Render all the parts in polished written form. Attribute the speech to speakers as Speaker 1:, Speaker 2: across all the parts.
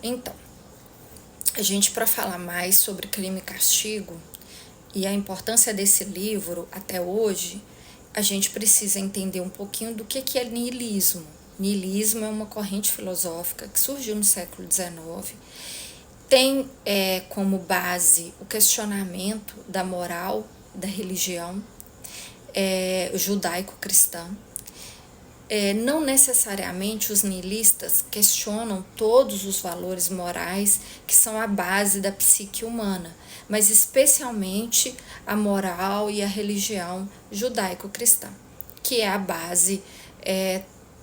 Speaker 1: Então, a gente, para falar mais sobre Crime e Castigo e a importância desse livro até hoje, a gente precisa entender um pouquinho do que é niilismo. Niilismo é uma corrente filosófica que surgiu no século XIX, tem como base o questionamento da moral da religião judaico-cristã. Não necessariamente os niilistas questionam todos os valores morais que são a base da psique humana, mas especialmente a moral e a religião judaico-cristã, que é a base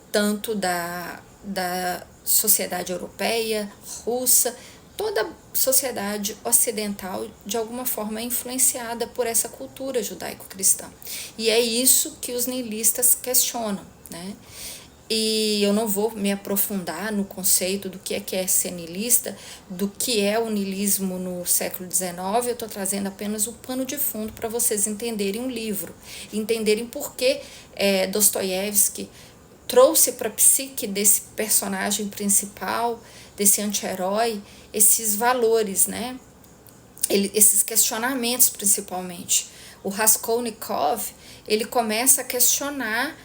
Speaker 1: tanto da sociedade europeia, russa, toda a sociedade ocidental de alguma forma é influenciada por essa cultura judaico-cristã. E é isso que os niilistas questionam, né? E eu não vou me aprofundar no conceito do que é ser niilista, do que é o niilismo no século XIX, eu estou trazendo apenas o pano de fundo para vocês entenderem o livro, entenderem por que Dostoiévski trouxe para a psique desse personagem principal, desse anti-herói, esses valores, né? Esses questionamentos principalmente. O Raskolnikov, ele começa a questionar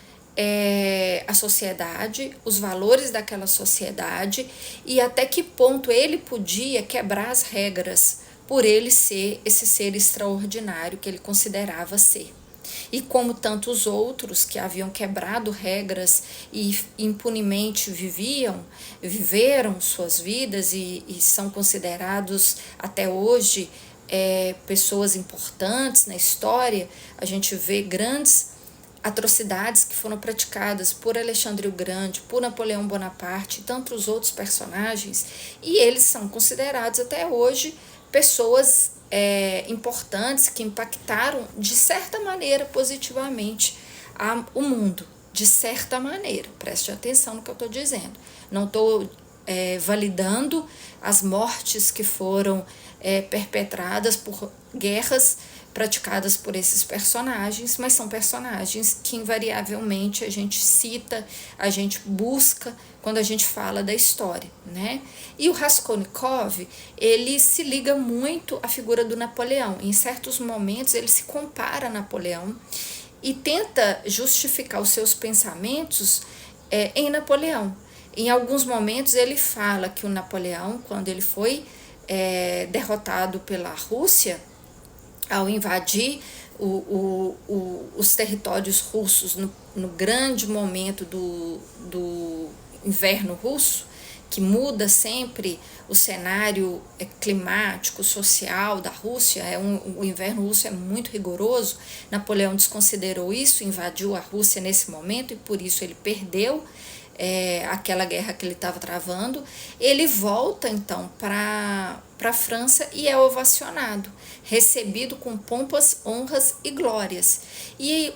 Speaker 1: a sociedade, os valores daquela sociedade e até que ponto ele podia quebrar as regras por ele ser esse ser extraordinário que ele considerava ser. E como tantos outros que haviam quebrado regras e impunemente viveram suas vidas e são considerados até hoje pessoas importantes na história, a gente vê grandes atrocidades que foram praticadas por Alexandre o Grande, por Napoleão Bonaparte e tantos outros personagens, e eles são considerados até hoje pessoas importantes que impactaram de certa maneira positivamente o mundo, de certa maneira. Preste atenção no que eu estou dizendo. Não estou validando as mortes que foram perpetradas por guerras praticadas por esses personagens, mas são personagens que invariavelmente a gente cita, a gente busca quando a gente fala da história, né? E o Raskolnikov, ele se liga muito à figura do Napoleão. Em certos momentos ele se compara a Napoleão e tenta justificar os seus pensamentos em Napoleão. Em alguns momentos ele fala que o Napoleão, quando ele foi derrotado pela Rússia, ao invadir os territórios russos no grande momento do inverno russo, que muda sempre o cenário climático, social da Rússia, o inverno russo é muito rigoroso. Napoleão desconsiderou isso, invadiu a Rússia nesse momento e por isso ele perdeu aquela guerra que ele estava travando. Ele volta então para a França e é ovacionado, recebido com pompas, honras e glórias. E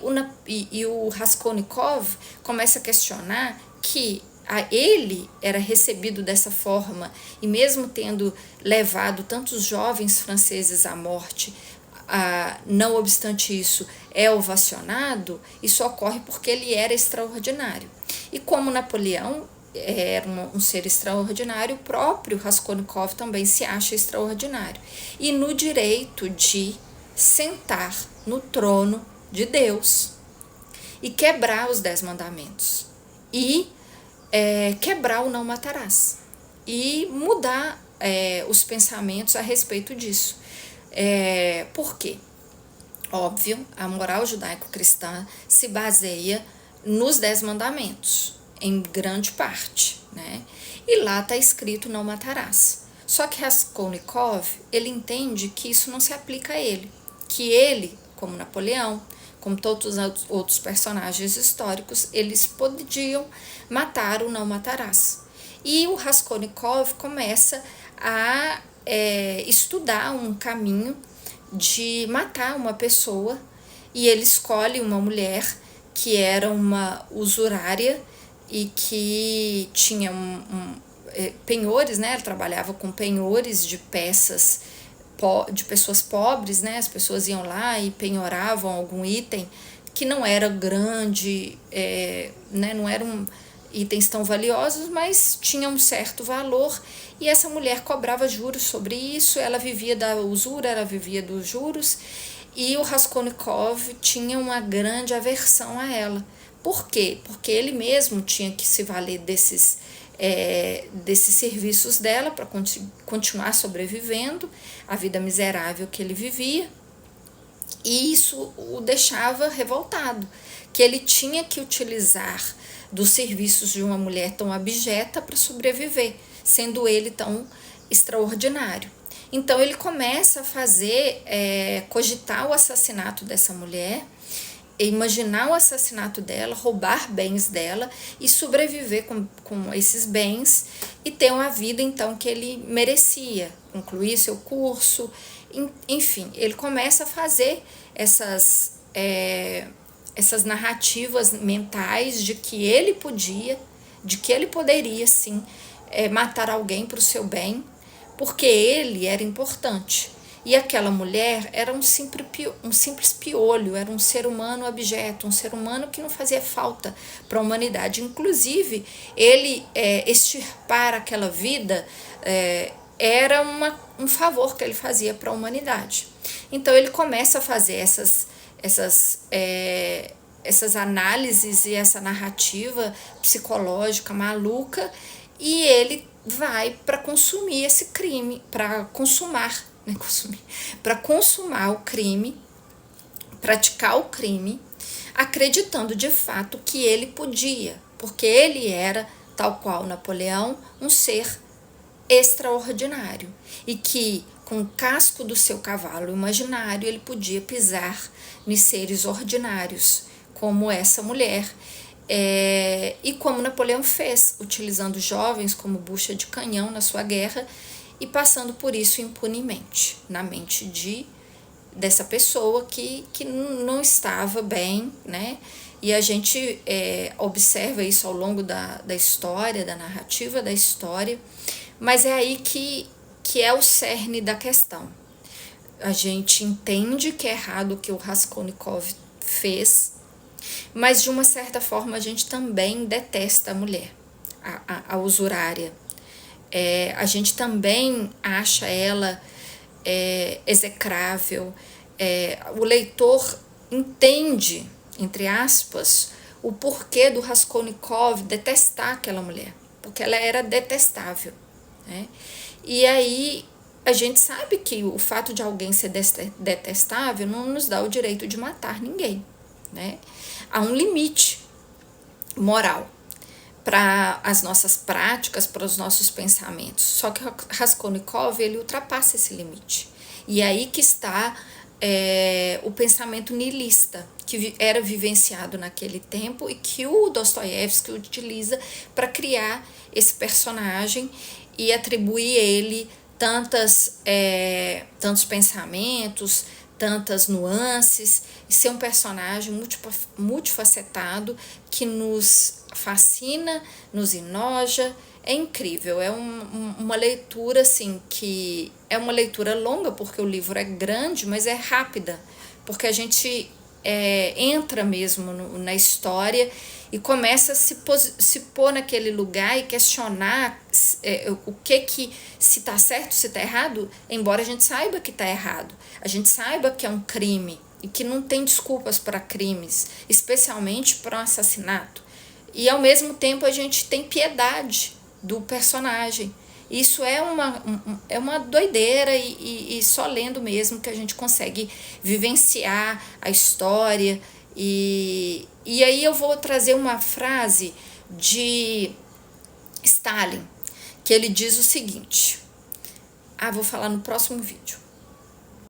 Speaker 1: o Raskolnikov começa a questionar que ele era recebido dessa forma e mesmo tendo levado tantos jovens franceses à morte, não obstante isso, é ovacionado. Isso ocorre porque ele era extraordinário. E como Napoleão era um ser extraordinário, o próprio Raskolnikov também se acha extraordinário. E no direito de sentar no trono de Deus e quebrar os 10 mandamentos. E quebrar o não matarás. E mudar os pensamentos a respeito disso. Por quê? Óbvio, a moral judaico-cristã se baseia nos 10 mandamentos, em grande parte, né? E lá está escrito não matarás. Só que Raskolnikov, ele entende que isso não se aplica a ele, que ele, como Napoleão, como todos os outros personagens históricos, eles podiam matar o não matarás. E o Raskolnikov começa a estudar um caminho de matar uma pessoa e ele escolhe uma mulher que era uma usurária e que tinha penhores, né? Ela trabalhava com penhores de peças de pessoas pobres, né? As pessoas iam lá e penhoravam algum item que não era grande, né? Não era itens tão valiosos, mas tinham um certo valor, e essa mulher cobrava juros sobre isso, ela vivia da usura, ela vivia dos juros, e o Raskolnikov tinha uma grande aversão a ela. Por quê? Porque ele mesmo tinha que se valer desses serviços dela para continuar sobrevivendo a vida miserável que ele vivia, e isso o deixava revoltado, que ele tinha que utilizar dos serviços de uma mulher tão abjeta para sobreviver, sendo ele tão extraordinário. Então ele começa a fazer, cogitar o assassinato dessa mulher, imaginar o assassinato dela, roubar bens dela e sobreviver com esses bens e ter uma vida então que ele merecia, concluir seu curso, enfim, ele começa a fazer essas narrativas mentais de que ele poderia sim matar alguém para o seu bem, porque ele era importante. E aquela mulher era um simples piolho, era um ser humano abjeto, um ser humano que não fazia falta para a humanidade. Inclusive, ele extirpar aquela vida era um favor que ele fazia para a humanidade. Então, ele começa a fazer essas análises e essa narrativa psicológica maluca, e ele vai para consumir esse crime, para consumar o crime, praticar o crime, acreditando de fato que ele podia, porque ele era, tal qual Napoleão, um ser extraordinário, e que com o casco do seu cavalo imaginário ele podia pisar em seres ordinários, como essa mulher, e como Napoleão fez, utilizando jovens como bucha de canhão na sua guerra, e passando por isso impunemente na mente dessa pessoa que não estava bem, né? E a gente observa isso ao longo da história, da narrativa da história, mas é aí que é o cerne da questão. A gente entende que é errado o que o Raskolnikov fez, mas de uma certa forma a gente também detesta a mulher, a usurária. A gente também acha ela execrável. O leitor entende, entre aspas, o porquê do Raskolnikov detestar aquela mulher, porque ela era detestável, né? E aí a gente sabe que o fato de alguém ser detestável não nos dá o direito de matar ninguém, né? Há um limite moral para as nossas práticas, para os nossos pensamentos. Só que Raskolnikov, ele ultrapassa esse limite. E aí que está o pensamento niilista, que era vivenciado naquele tempo e que o Dostoiévski utiliza para criar esse personagem e atribuir a ele tantos pensamentos, tantas nuances, e ser um personagem multifacetado que nos fascina, nos enoja. É incrível, é uma leitura assim, que é uma leitura longa, porque o livro é grande, mas é rápida, porque a gente entra mesmo na história e começa a se pôr naquele lugar e questionar o que se está certo, se está errado, embora a gente saiba que está errado, a gente saiba que é um crime e que não tem desculpas para crimes, especialmente para um assassinato. E ao mesmo tempo a gente tem piedade do personagem. Isso é uma doideira, e só lendo mesmo que a gente consegue vivenciar a história. E aí eu vou trazer uma frase de Stalin, que ele diz o seguinte, vou falar no próximo vídeo.